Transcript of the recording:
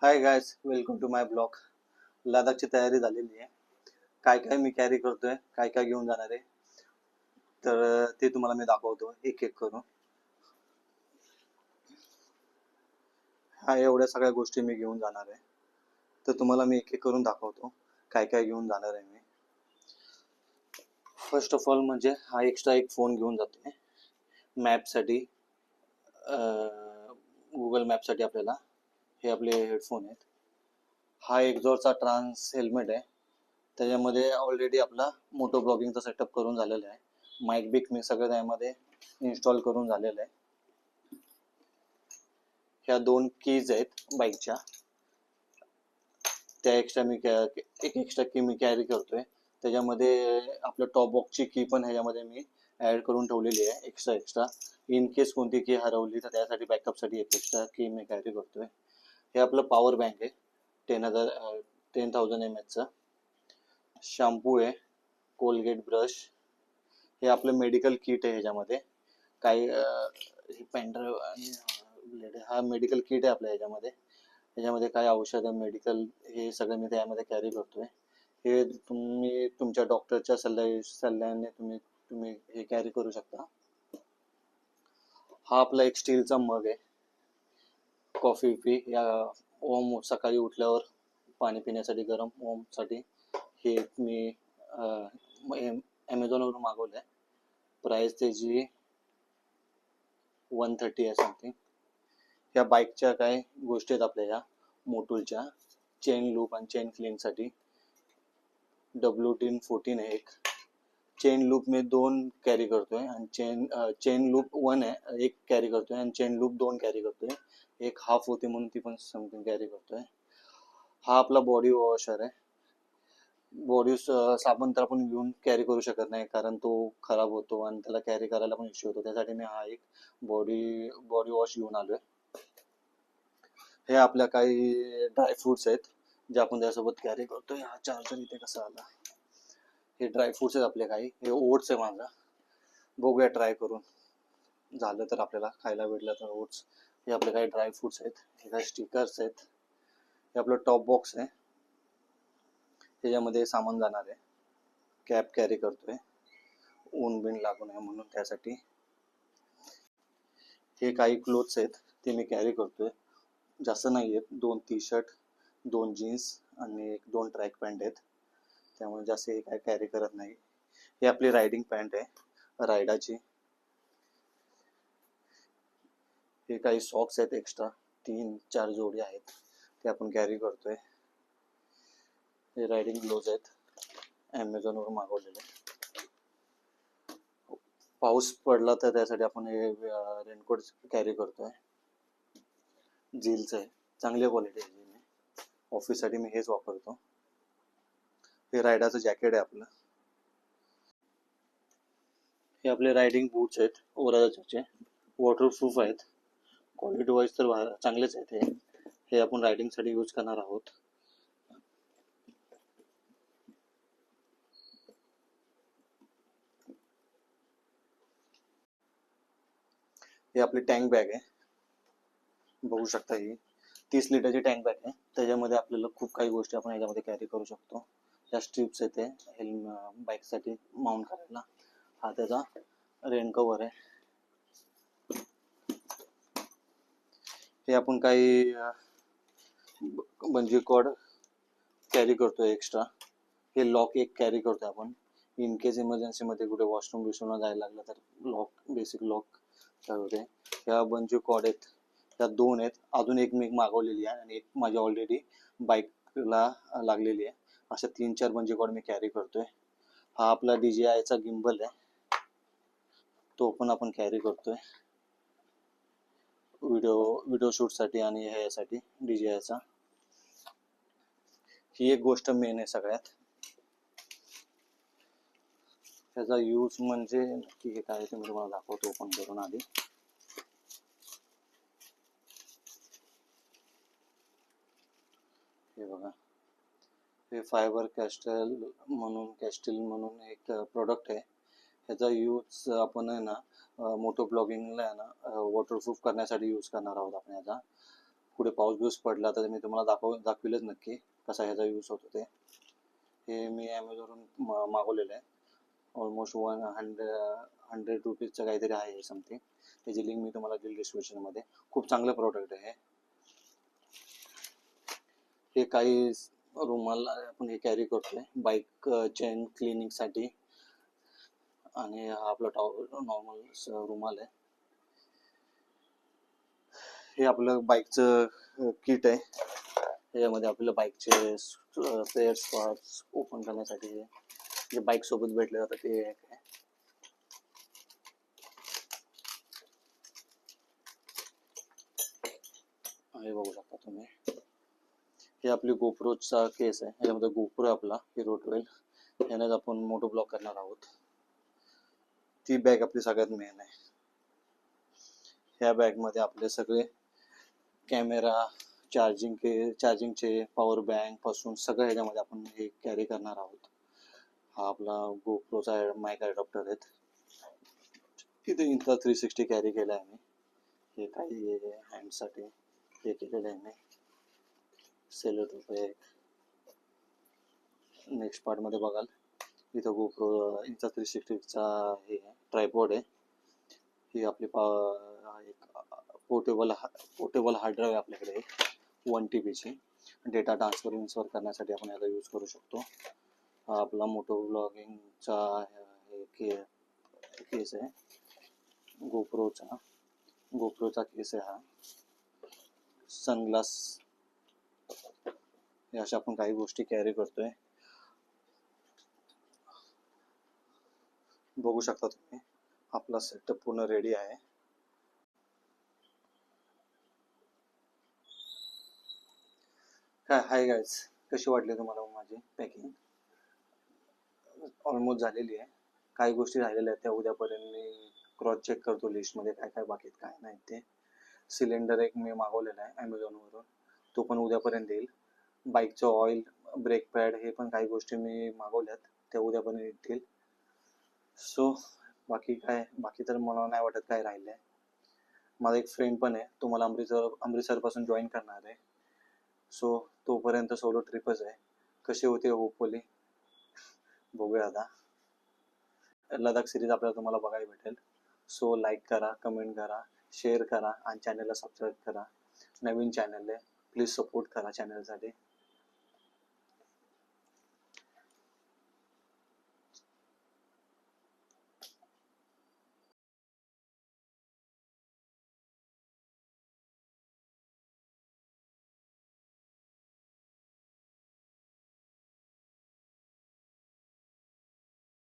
High guys, welcome to my blog. लडाखची तयारी झालेली आहे. काय काय मी कॅरी करतोय, काय काय घेऊन जाणार आहे, तर ते तुम्हाला मी दाखवतो एक एक करून. हा एवढ्या सगळ्या गोष्टी मी घेऊन जाणार आहे, तर तुम्हाला मी एक एक करून दाखवतो काय काय घेऊन जाणार आहे मी. फर्स्ट ऑफ ऑल म्हणजे हा एक्स्ट्रा एक फोन घेऊन जातोय मॅपसाठी. गुगल मॅपसाठी आपल्याला हे आपले हेडफोन आहेत. हा एक्झॉरचा ट्रान्स हेल्मेट आहे. त्याच्यामध्ये ऑलरेडी आपला मोटो ब्लॉगिंगचा सेटअप करून झालेला आहे. माईक बिक मी सगळं त्यामध्ये इन्स्टॉल करून झालेलं आहे. ह्या 2 कीज आहेत बाईकच्या, त्या एक्स्ट्रा मी एक एक्स्ट्रा की मी कॅरी करतोय. त्याच्यामध्ये आपलं टॉप बॉक्सची की पण ह्याच्यामध्ये मी ऍड करून ठेवलेली आहे एक्स्ट्रा. इन केस कोणती की हरवली तर त्यासाठी बॅकअपसाठी एक एक्स्ट्रा की मी कॅरी करतोय. हे आपलं पॉवर बँक आहे 10,000 mAh. शॅम्पू आहे, कोलगेट ब्रश. हे आपलं मेडिकल किट आहे. ह्याच्यामध्ये काही पेनड्राईव्ह आणि हा मेडिकल किट आहे आपल्या ह्याच्यामध्ये काय औषधं मेडिकल हे सगळं मी त्यामध्ये कॅरी करतोय. हे तुम्ही तुमच्या डॉक्टरच्या सल्ल्याने तुम्ही हे कॅरी करू शकता. हा आपला एक स्टीलचा मग आहे कॉफी पी या ओम सकाळी उठल्यावर पाणी पिण्यासाठी, गरम ओमसाठी. हे मी ॲमेझॉनवरून मागवलं आहे. प्राईस त्याची 130 आहे समथिंग. ह्या बाईकच्या काय गोष्टी आहेत आपल्या ह्या मोटूलच्या. चेन लूप आणि चेन क्लीनसाठी WD-14 आहे एक. चेन लूप मी 2 कॅरी करतोय आणि चेन लूप 1 आहे एक कॅरी करतोय आणि चेन लूप 2 कॅरी करतोय. एक हाफ होती म्हणून ती पण समथिंग कॅरी करतोय. हा आपला बॉडी वॉशर आहे. बॉडी साबण तर आपण घेऊन कॅरी करू शकत नाही, कारण तो खराब होतो आणि त्याला कॅरी करायला पण इश्यू होतो. त्यासाठी मी हा एक बॉडी वॉश घेऊन आलोय. हे आपल्या काही ड्रायफ्रुट्स आहेत जे आपण त्यासोबत कॅरी करतोय. हा चार्जर इथे कसा आला. हे ड्रायफ्रुट्स आहेत आपले काही. हे ओट्स आहे माझा, बघूया ट्राय करून, झालं तर आपल्याला खायला भेटलं तर ओट्स. हे आपले काही ड्रायफ्रुट्स आहेत. हे काही स्टिकर्स आहेत. हे आपलं टॉप बॉक्स आहे, त्याच्यामध्ये सामान जाणार आहे. कॅप कॅरी करतोय, ऊन बिन लागू नये म्हणून त्यासाठी. हे काही क्लोथ्स आहेत ते मी कॅरी करतोय, जास्त नाही आहेत. 2 टी-शर्ट, 2 जीन्स आणि 2 ट्रॅक पॅन्ट आहेत, त्यामुळे जास्त हे काय कॅरी करत नाही. ही आपली रायडिंग पॅन्ट आहे रायडाची. हे काही सॉक्स आहेत एक्स्ट्रा, 3-4 जोडी आहेत, ते आपण कॅरी करतोय. हे रायडिंग ग्लोव्ज आहेत, ॲमेझॉनवरून मागवलेले. पाऊस पडला तर त्यासाठी आपण हे रेनकोट कॅरी करतोय. झीलचं आहे, चांगल्या क्वालिटी आहे. ऑफिससाठी मी हेच वापरतो. हे रायडाचं जॅकेट आहे आपलं. हे आपले रायडिंग बूट्स आहेत ओराचे, वॉटरप्रूफ आहेत. क्वालिटी वाईज तर चांगलेच आहेत. हे आपण रायडिंगसाठी यूज करणार आहोत. हे आपली टँक बॅग आहे, बघू शकता. ही 30 लिटरची टँक बॅग आहे. त्याच्यामध्ये आपल्याला खूप काही गोष्टी आपण याच्यामध्ये कॅरी करू शकतो. या स्ट्रिप्स आहेत, ते बाईकसाठी माउंट करायला. हा त्याचा रेन कव्हर आहे. हे आपण काही बंजी कॉर्ड कॅरी करतोय एक्स्ट्रा. हे लॉक एक कॅरी करतोय आपण, इन केस इमर्जन्सीमध्ये कुठे वॉशरूम बिशरूमला जायला लागलं तर लॉक, बेसिक लॉक होते. ह्या बंजी कॉर्ड आहेत, त्या 2 आहेत. अजून एक मी मागवलेली आहे आणि एक माझी ऑलरेडी बाईकला लागलेली आहे. अशा 3-4 बंजी कॉर्ड मी कॅरी करतोय. हा आपला DJIचा गिम्बल आहे, तो पण आपण कॅरी करतोय व्हिडिओ शूटसाठी आणि ह्यासाठी DJIचा. ही एक गोष्ट मेन आहे सगळ्यात. त्याचा यूज म्हणजे नक्की हे काय ते मी तुम्हाला दाखवतो ओपन करून आधी. हे बघा, हे फायबर कॅस्टेल म्हणून एक प्रोडक्ट आहे. ह्याचा यूज आपण आहे ना मोटो ब्लॉगिंगला आहे ना वॉटरप्रूफ करण्यासाठी यूज करणार आहोत आपण. ह्याचा पुढे पाऊस बिऊस पडला तर मी तुम्हाला दाखविलच नक्की कसा ह्याचा यूज होतो ते. हे मी ॲमेझॉनवरून मागवलेलं आहे. ऑलमोस्ट 100 रुपीजचं काहीतरी आहे हे समथिंग. त्याची लिंक मी तुम्हाला देईल डिस्क्रिप्शनमध्ये. खूप चांगलं प्रोडक्ट आहे हे. काही रुमाल आपण हे कॅरी करतोय बाईक चेन क्लिनिंगसाठी. आणि हा आपला नॉर्मल रुमाल आहे. हे आपलं बाईकचं किट आहे. त्याच्यामध्ये आपल्याला बाईकचे स्पेअर्स पार्ट्स ओपन करण्यासाठी जे बाईक सोबत भेटले जातं ते एक आहे. हे बघू शकता तुम्ही. हे आपली गोप्रोचा केस आहे. याच्यामध्ये गोप्रो आहे आपला हिरो 12. यानेच आपण मोटो ब्लॉग करणार आहोत. ती बॅग आपली सगळ्यात मेन आहे. ह्या बॅगमध्ये आपले सगळे कॅमेरा, चार्जिंगचे पॉवर बँक पासून सगळं ह्याच्यामध्ये आपण हे कॅरी करणार आहोत. हा आपला गोप्रोचा माईक अडॉप्टर आहेत. इथे इंस्टा 360 कॅरी केला आहे मी. हे काही हँडसाठी हे केलेलं आहे मी. सेलो टेप आहे. नेक्स्ट पार्टमध्ये बघाल इथं गोप्रो इंस्टा 360चा हे ट्रायपॉड आहे. ही आपली एक पोर्टेबल हार्ड ड्राईव्ह आहे आपल्याकडे 1 TBची. डेटा ट्रान्सफर करण्यासाठी आपण याचा यूज करू शकतो. हा आपला मोटो ब्लॉगिंगचा केस आहे. गोप्रोचा केस आहे हा. सनग्लास, हे अशा आपण काही गोष्टी कॅरी करतोय. बघू शकता तुम्ही आपला सेटअप पूर्ण रेडी आहे. काय हाय गाईज, कशी वाटली तुम्हाला माझी पॅकिंग? ऑलमोस्ट झालेली आहे. काही गोष्टी राहिलेल्या आहेत त्या उद्यापर्यंत मी क्रॉस चेक करतो लिस्टमध्ये काय काय बाकी काय नाही ते. सिलेंडर एक मी मागवलेला आहे ॲमेझॉनवरून, तो पण उद्यापर्यंत येईल. बाईकचं ऑइल, ब्रेक पॅड हे पण काही गोष्टी मी मागवल्यात त्या उद्यापर्यंत येतील. सो बाकी तर मला नाही वाटत काय राहिलं आहे. माझा एक फ्रेंड पण आहे, तो मला अमृतसरपासून जॉईन करणार आहे. सो तोपर्यंत सोलो ट्रिपच आहे. कशी होते होपफुली बघूया आता. लडाख सिरीज आपल्याला तुम्हाला बघायला भेटेल. सो लाईक करा, कमेंट करा, शेअर करा आणि चॅनलला सबस्क्राईब करा. नवीन चॅनल आहे, प्लीज सपोर्ट करा चॅनलसाठी.